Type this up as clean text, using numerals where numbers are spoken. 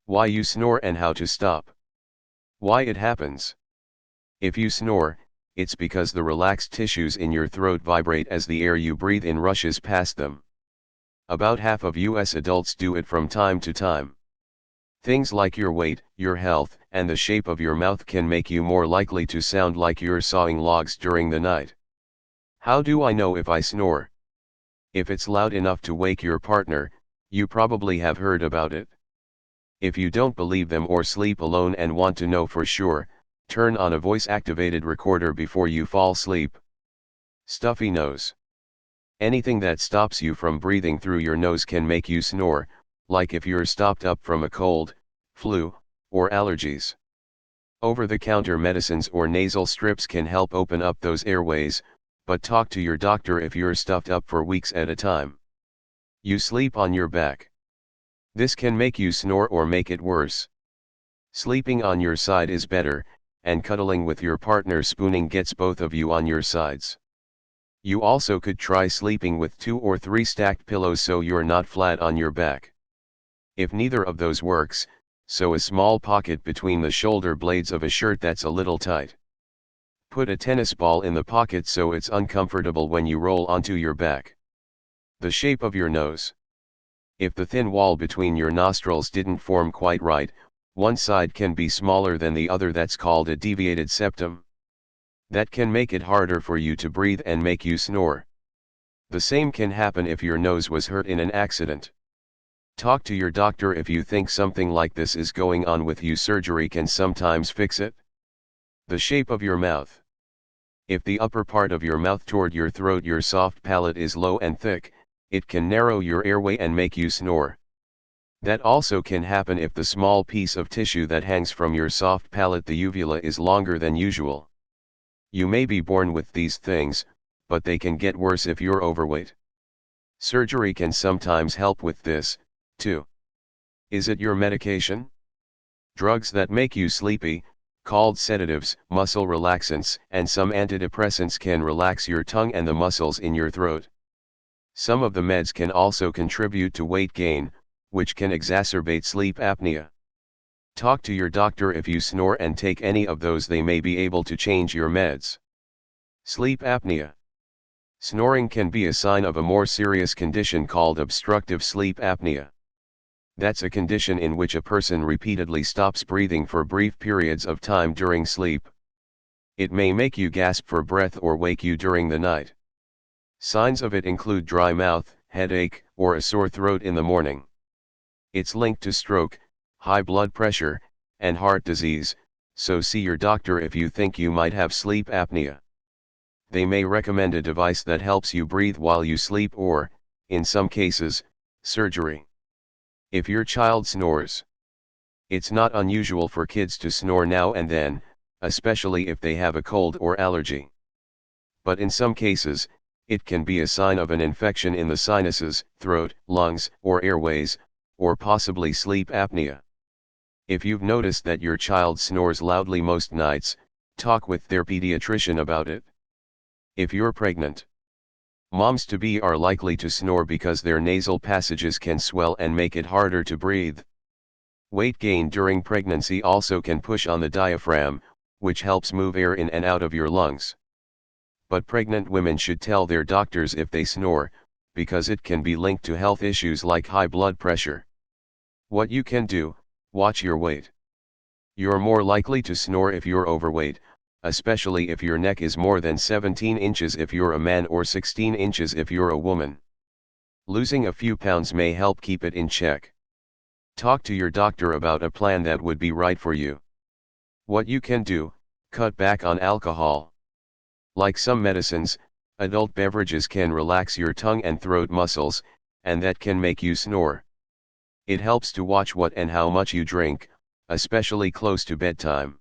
Why you snore and how to stop. Why it happens. If you snore, it's because the relaxed tissues in your throat vibrate as the air you breathe in rushes past them. About half of US adults do it from time to time. Things like your weight, your health, and the shape of your mouth can make you more likely to sound like you're sawing logs during the night. How do I know if I snore? If it's loud enough to wake your partner, you probably have heard about it. If you don't believe them or sleep alone and want to know for sure, turn on a voice-activated recorder before you fall asleep. Stuffy nose. Anything that stops you from breathing through your nose can make you snore, like if you're stopped up from a cold, flu, or allergies. Over-the-counter medicines or nasal strips can help open up those airways, but talk to your doctor if you're stuffed up for weeks at a time. You sleep on your back. This can make you snore or make it worse. Sleeping on your side is better, and cuddling with your partner spooning gets both of you on your sides. You also could try sleeping with 2 or 3 stacked pillows so you're not flat on your back. If neither of those works, sew a small pocket between the shoulder blades of a shirt that's a little tight. Put a tennis ball in the pocket so it's uncomfortable when you roll onto your back. The shape of your nose. If the thin wall between your nostrils didn't form quite right, one side can be smaller than the other. That's called a deviated septum. That can make it harder for you to breathe and make you snore. The same can happen if your nose was hurt in an accident. Talk to your doctor if you think something like this is going on with you. Surgery can sometimes fix it. The shape of your mouth. If the upper part of your mouth toward your throat, your soft palate, is low and thick, it can narrow your airway and make you snore. That also can happen if the small piece of tissue that hangs from your soft palate, the uvula, is longer than usual. You may be born with these things, but they can get worse if you're overweight. Surgery can sometimes help with this, too. Is it your medication? Drugs that make you sleepy, called sedatives, muscle relaxants, and some antidepressants can relax your tongue and the muscles in your throat. Some of the meds can also contribute to weight gain, which can exacerbate sleep apnea. Talk to your doctor if you snore and take any of those. They may be able to change your meds. Sleep apnea. Snoring can be a sign of a more serious condition called obstructive sleep apnea. That's a condition in which a person repeatedly stops breathing for brief periods of time during sleep. It may make you gasp for breath or wake you during the night. Signs of it include dry mouth, headache, or a sore throat in the morning. It's linked to stroke, high blood pressure, and heart disease, so see your doctor if you think you might have sleep apnea. They may recommend a device that helps you breathe while you sleep or, in some cases, surgery. If your child snores. It's not unusual for kids to snore now and then, especially if they have a cold or allergy. But in some cases, it can be a sign of an infection in the sinuses, throat, lungs, or airways, or possibly sleep apnea. If you've noticed that your child snores loudly most nights, talk with their pediatrician about it. If you're pregnant, moms-to-be are likely to snore because their nasal passages can swell and make it harder to breathe. Weight gain during pregnancy also can push on the diaphragm, which helps move air in and out of your lungs. But pregnant women should tell their doctors if they snore, because it can be linked to health issues like high blood pressure. What you can do: watch your weight. You're more likely to snore if you're overweight, especially if your neck is more than 17 inches if you're a man or 16 inches if you're a woman. Losing a few pounds may help keep it in check. Talk to your doctor about a plan that would be right for you. What you can do: cut back on alcohol. Like some medicines, adult beverages can relax your tongue and throat muscles, and that can make you snore. It helps to watch what and how much you drink, especially close to bedtime.